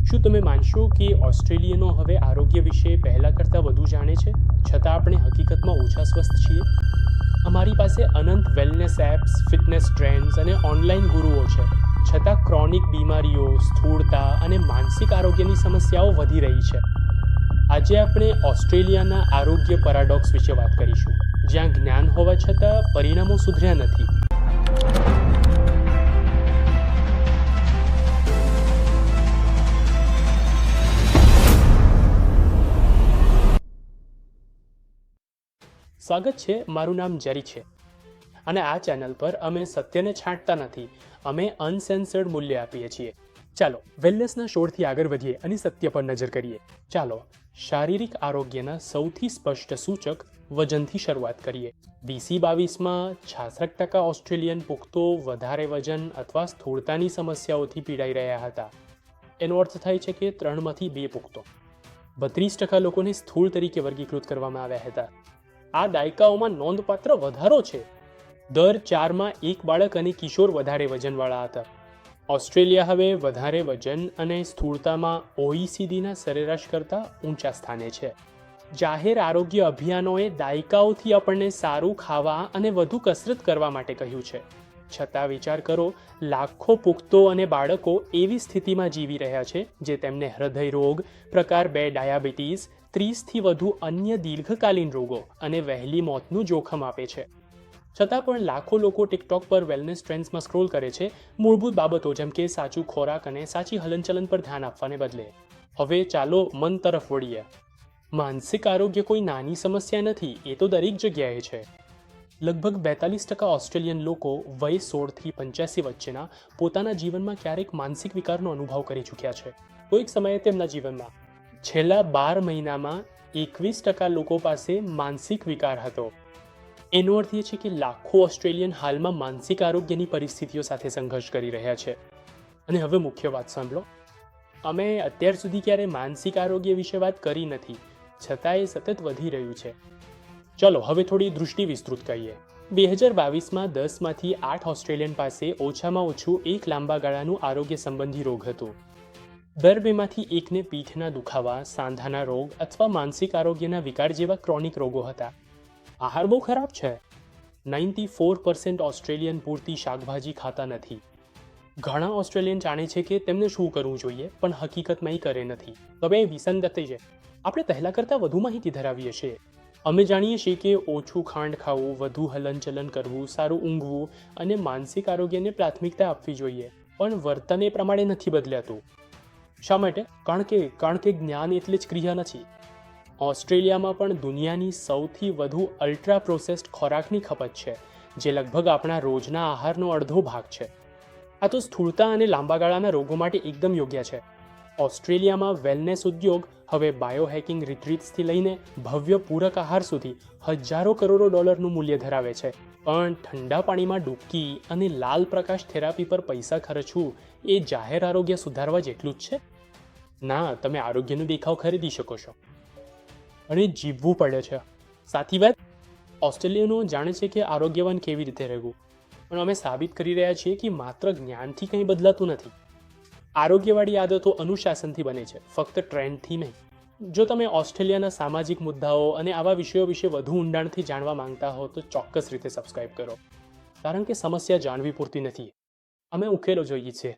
શું તમે માનશો કે ઓસ્ટ્રેલિયનો હવે આરોગ્ય વિશે પહેલાં કરતાં વધુ જાણે છે, છતાં આપણે હકીકતમાં ઓછા સ્વસ્થ છીએ? અમારી પાસે અનંત વેલનેસ એપ્સ, ફિટનેસ ટ્રેન્ડ્સ અને ઓનલાઈન ગુરુઓ છે, છતાં ક્રોનિક બીમારીઓ, સ્થૂળતા અને માનસિક આરોગ્યની સમસ્યાઓ વધી રહી છે. આજે આપણે ઓસ્ટ્રેલિયાના આરોગ્ય પેરાડોક્સ વિશે વાત કરીશું, જ્યાં જ્ઞાન હોવા છતાં પરિણામો સુધર્યા નથી. સ્વાગત છે. મારું નામ જેરી છે અને આ ચેનલ પર અમે સત્યને છાંટતા નથી, અમે અનસેન્સર્ડ મૂલ્ય આપીએ છીએ. ચાલો વેલનેસના શોધથી આગળ વધીએ અને સત્ય પર નજર કરીએ. ચાલો શારીરિક આરોગ્યના સૌથી સ્પષ્ટ સૂચક વજનથી શરૂઆત કરીએ. 2022માં 66% ઓસ્ટ્રેલિયન પુખ્તો વધારે વજન અથવા સ્થૂળતાની સમસ્યાઓથી પીડાઈ રહ્યા હતા. એનો અર્થ થાય છે કે 3માંથી 2 પુખ્તો. 32% લોકોને સ્થૂળ તરીકે વર્ગીકૃત કરવામાં આવ્યા હતા. આ દાયકાઓમાં નોંધપાત્ર વધારો છે. દર 4માં 1 બાળક અને કિશોર વધારે વજનવાળા હતા. ઓસ્ટ્રેલિયા હવે વધારે વજન અને સ્થૂળતામાં ઓઈસીડીના સરેરાશ કરતાં ઊંચા સ્થાને છે. જાહેર આરોગ્ય અભિયાનોએ દાયકાઓથી આપણને સારું ખાવા અને વધુ કસરત કરવા માટે કહ્યું છે. છતાં વિચાર કરો, લાખો પુખ્તો અને બાળકો એવી સ્થિતિમાં જીવી રહ્યા છે જે તેમને હૃદય રોગ, પ્રકાર 2 ડાયાબિટીસ, 30થી વધુ અન્ય દીર્ઘકાલીન રોગો અને વહેલી મોતનું જોખમ આપે છે. છતાં પણ લાખો લોકો ટિકટોક પર વેલનેસ ટ્રેન્ડ્સમાં સ્ક્રોલ કરે છે, મૂળભૂત બાબતો જેમ કે સાચું ખોરાક અને સાચી હલનચલન પર ધ્યાન આપવાને બદલે. હવે ચાલો મન તરફ વળીએ. માનસિક આરોગ્ય કોઈ નાની સમસ્યા નથી, એ તો દરેક જગ્યાએ છે. લગભગ 42% ઓસ્ટ્રેલિયન લોકો વય 16થી 85 વચ્ચેના પોતાના જીવનમાં ક્યારેક માનસિક વિકારનો અનુભવ કરી ચૂક્યા છે. કોઈક સમયે તેમના જીવનમાં છેલ્લા 12 મહિનામાં 21% લોકો પાસે માનસિક વિકાર હતો. એનો અર્થ એ છે કે લાખો ઓસ્ટ્રેલિયન હાલમાં માનસિક આરોગ્યની પરિસ્થિતિઓ સાથે સંઘર્ષ કરી રહ્યા છે. અને હવે મુખ્ય વાત સાંભળો, અમે અત્યાર સુધી ક્યારે માનસિક આરોગ્ય વિશે વાત કરી નથી, છતાં એ સતત વધી રહ્યું છે. ચલો હવે થોડી દૃષ્ટિ વિસ્તૃત કરીએ. 2022માં 10માંથી 8 ઓસ્ટ્રેલિયન પાસે ઓછામાં ઓછું એક લાંબા ગાળાનું આરોગ્ય સંબંધી રોગ હતું. દર 2માંથી 1ને પીઠના દુખાવા, સાંધાના રોગ અથવા માનસિક આરોગ્યના વિકાર જેવા ક્રોનિક રોગો હતા. આહાર બહુ ખરાબ છે. 94% ઓસ્ટ્રેલિયન પૂરતી શાકભાજી ખાતા નથી. ઘણા ઓસ્ટ્રેલિયન જાણે છે કે તેમને શું કરવું જોઈએ, પણ હકીકતમાં એ કરે નથી. હવે એ વિસંગત છે. આપણે પહેલા કરતાં વધુ માહિતી ધરાવીએ છીએ. અમે જાણીએ છીએ કે ઓછું ખાંડ ખાવું, વધુ હલનચલન કરવું, સારું ઊંઘવું અને માનસિક આરોગ્યને પ્રાથમિકતા આપવી જોઈએ, પણ વર્તન એ પ્રમાણે નથી બદલાતું. શા માટે? કારણ કે જ્ઞાન એટલે જ ક્રિયા નથી. ઓસ્ટ્રેલિયામાં પણ દુનિયાની સૌથી વધુ અલ્ટ્રા પ્રોસેસ્ડ ખોરાકની ખપત છે, જે લગભગ આપણા રોજના આહારનો અડધો ભાગ છે. આ તો સ્થૂળતા અને લાંબા ગાળાના રોગો માટે એકદમ યોગ્ય છે. ઓસ્ટ્રેલિયામાં વેલનેસ ઉદ્યોગ હવે બાયોહેકિંગ રિટ્રીટ્સથી લઈને ભવ્ય પૂરક આહાર સુધી હજારો કરોડો ડોલરનું મૂલ્ય ધરાવે છે. પણ ઠંડા પાણીમાં ડૂબકી અને લાલ પ્રકાશ થેરાપી પર પૈસા ખર્ચવું એ જાહેર આરોગ્ય સુધારવા જેટલું જ છે? ના, તમે આરોગ્યનો દેખાવ ખરીદી શકો છો અને જીવવું પડે છે. સાચી વાત. ઓસ્ટ્રેલિયનો જાણે છે કે આરોગ્યવાન કેવી રીતે રહેવું, પણ અમે સાબિત કરી રહ્યા છીએ કે માત્ર જ્ઞાનથી કંઈ બદલાતું નથી. આરોગ્યવાળી આદતો અનુશાસનથી બને છે, ફક્ત ટ્રેન્ડથી નહીં. જો તમે ઓસ્ટ્રેલિયાના સામાજિક મુદ્દાઓ અને આવા વિષયો વિશે વધુ ઊંડાણથી જાણવા માંગતા હો તો ચોક્કસ રીતે સબસ્ક્રાઇબ કરો. કારણ કે સમસ્યા જાણવી પૂરતી નથી, અમે ઉકેલો જોઈએ છીએ.